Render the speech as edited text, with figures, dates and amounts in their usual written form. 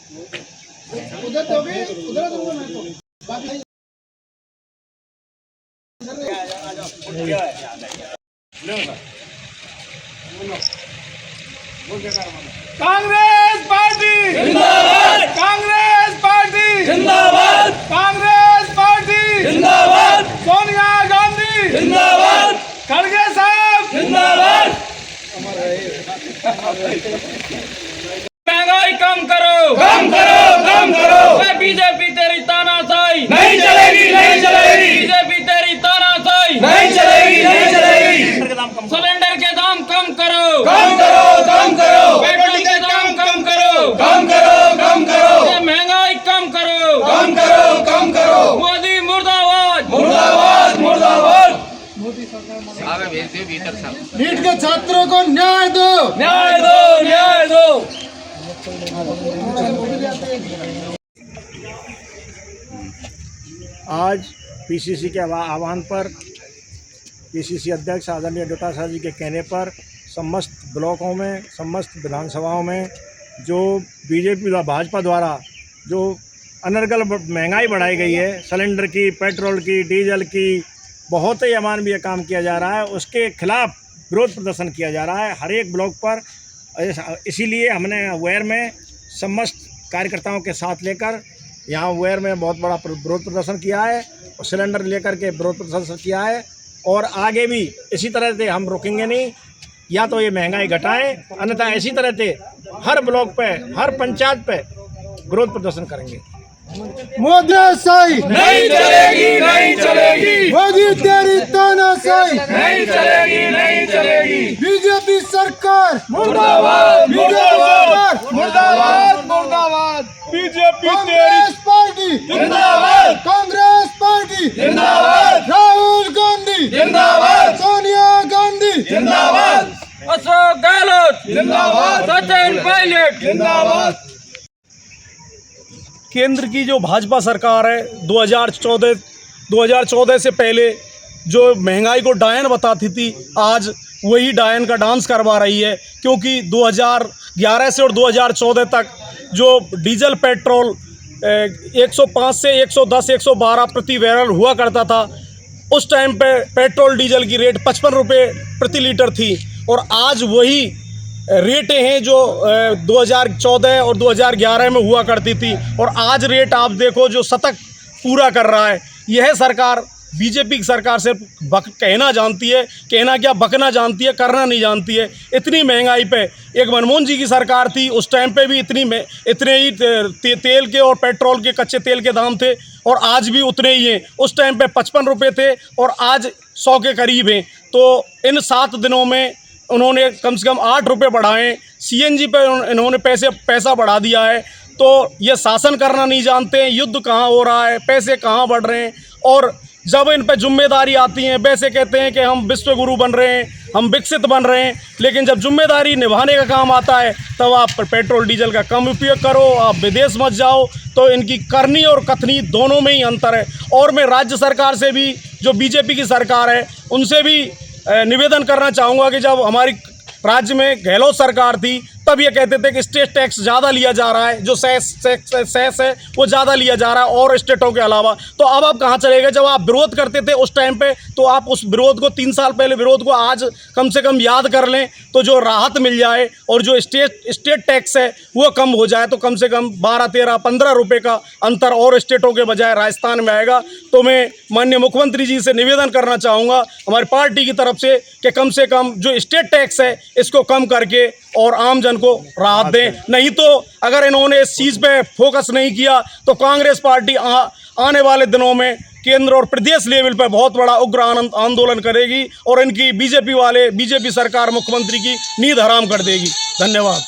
उधर दोगे, उधर दूंगा मैं तो बाकी कांग्रेस पार्टी जिंदाबाद, कांग्रेस पार्टी जिंदाबाद, कांग्रेस पार्टी जिंदाबाद, सोनिया गांधी जिंदाबाद, खड़गे साहब जिंदाबाद। महंगाई कम करो, कम करो, कम करो। बीजेपी तेरी तानाशाही नहीं चलेगी, नहीं चलेगी, बीजेपी तेरी तानाशाही नहीं चलेगी, नहीं चलेगी। सिलेंडर के दाम कम करो, कम करो, कम करो, पेट्रोल के दाम कम करो, कम करो, कम करो, ये महंगाई कम करो, कम करो, कम करो। मोदी मुर्दाबाद, मुर्दाबाद, मुर्दाबाद। नीट के छात्रों को न्याय दो। न्याय दो, न्याय दो। आज पीसीसी के आह्वान पर पीसीसी अध्यक्ष आदरणीय डोटासरा जी के कहने पर समस्त ब्लॉकों में, समस्त विधानसभाओं में जो बीजेपी व भाजपा द्वारा जो अनर्गल महंगाई बढ़ाई गई है, सिलेंडर की, पेट्रोल की, डीजल की, बहुत ही अमानवीय काम किया जा रहा है, उसके खिलाफ विरोध प्रदर्शन किया जा रहा है हर एक ब्लॉक पर। इसीलिए हमने वेयर में समस्त कार्यकर्ताओं के साथ लेकर यहाँ वेयर में बहुत बड़ा विरोध प्रदर्शन किया है और सिलेंडर लेकर के विरोध प्रदर्शन किया है और आगे भी इसी तरह से हम रुकेंगे नहीं। या तो ये महंगाई घटाएं, अन्यथा इसी तरह से हर ब्लॉक पे, हर पंचायत पे विरोध प्रदर्शन करेंगे। मोदी सही नहीं चलेगी, नहीं चलेगी, मोदी तेरी तानाशाही नहीं चलेगी, नहीं चलेगी। बीजेपी सरकार मुर्दाबाद, मुर्दाबाद, मुर्दाबाद, मुर्दाबाद। बीजेपी कांग्रेस पार्टी जिंदाबाद, कांग्रेस पार्टी जिंदाबाद, राहुल गांधी जिंदाबाद, सोनिया गांधी जिंदाबाद, अशोक गहलोत जिंदाबाद, सचिन पायलट जिंदाबाद। केंद्र की जो भाजपा सरकार है 2014 से पहले जो महंगाई को डायन बताती थी, आज वही डायन का डांस करवा रही है। क्योंकि 2011 से और 2014 तक जो डीजल पेट्रोल 105 से 110, 112 प्रति बैरल हुआ करता था, उस टाइम पे पेट्रोल डीजल की रेट 55 रुपये प्रति लीटर थी और आज वही रेटें हैं जो 2014 और 2011 में हुआ करती थी। और आज रेट आप देखो जो शतक पूरा कर रहा है। यह सरकार बीजेपी की सरकार से कहना जानती है, कहना क्या बकना जानती है, करना नहीं जानती है। इतनी महंगाई पे एक मनमोहन जी की सरकार थी, उस टाइम पे भी इतने ही तेल के और पेट्रोल के, कच्चे तेल के दाम थे और आज भी उतने ही हैं। उस टाइम पे 55 रुपये थे और आज 100 के करीब हैं। तो इन 7 दिनों में उन्होंने कम से कम 8 रुपये बढ़ाएँ। सीएनजी पे इन्होंने पैसा बढ़ा दिया है। तो ये शासन करना नहीं जानते हैं, युद्ध कहाँ हो रहा है, पैसे कहाँ बढ़ रहे हैं। और जब इन पे जिम्मेदारी आती है, वैसे कहते हैं कि हम विश्व गुरु बन रहे हैं, हम विकसित बन रहे हैं, लेकिन जब जिम्मेदारी निभाने का काम आता है तब आप पेट्रोल डीजल का कम उपयोग करो, आप विदेश मत जाओ। तो इनकी करनी और कथनी दोनों में ही अंतर है। और मैं राज्य सरकार से भी, जो बीजेपी की सरकार है, उनसे भी निवेदन करना चाहूँगा कि जब हमारी राज्य में गहलोत सरकार थी तब ये कहते थे कि स्टेट टैक्स ज़्यादा लिया जा रहा है, जो सेस है वो ज़्यादा लिया जा रहा है और स्टेटों के अलावा। तो अब आप कहाँ चले गए? जब आप विरोध करते थे उस टाइम पे, तो आप उस विरोध को 3 साल पहले विरोध को आज कम से कम याद कर लें, तो जो राहत मिल जाए और जो स्टेट टैक्स है वो कम हो जाए, तो कम से कम 12, 13, 15 रुपये का अंतर और स्टेटों के बजाय राजस्थान में आएगा। तो मैं माननीय मुख्यमंत्री जी से निवेदन करना चाहूँगा हमारी पार्टी की तरफ से कम जो स्टेट टैक्स है इसको कम करके और आम जन को राहत दें। नहीं तो अगर इन्होंने इस चीज़ पे फोकस नहीं किया तो कांग्रेस पार्टी आने वाले दिनों में केंद्र और प्रदेश लेवल पर बहुत बड़ा उग्र आंदोलन करेगी और इनकी बीजेपी सरकार मुख्यमंत्री की नींद हराम कर देगी। धन्यवाद।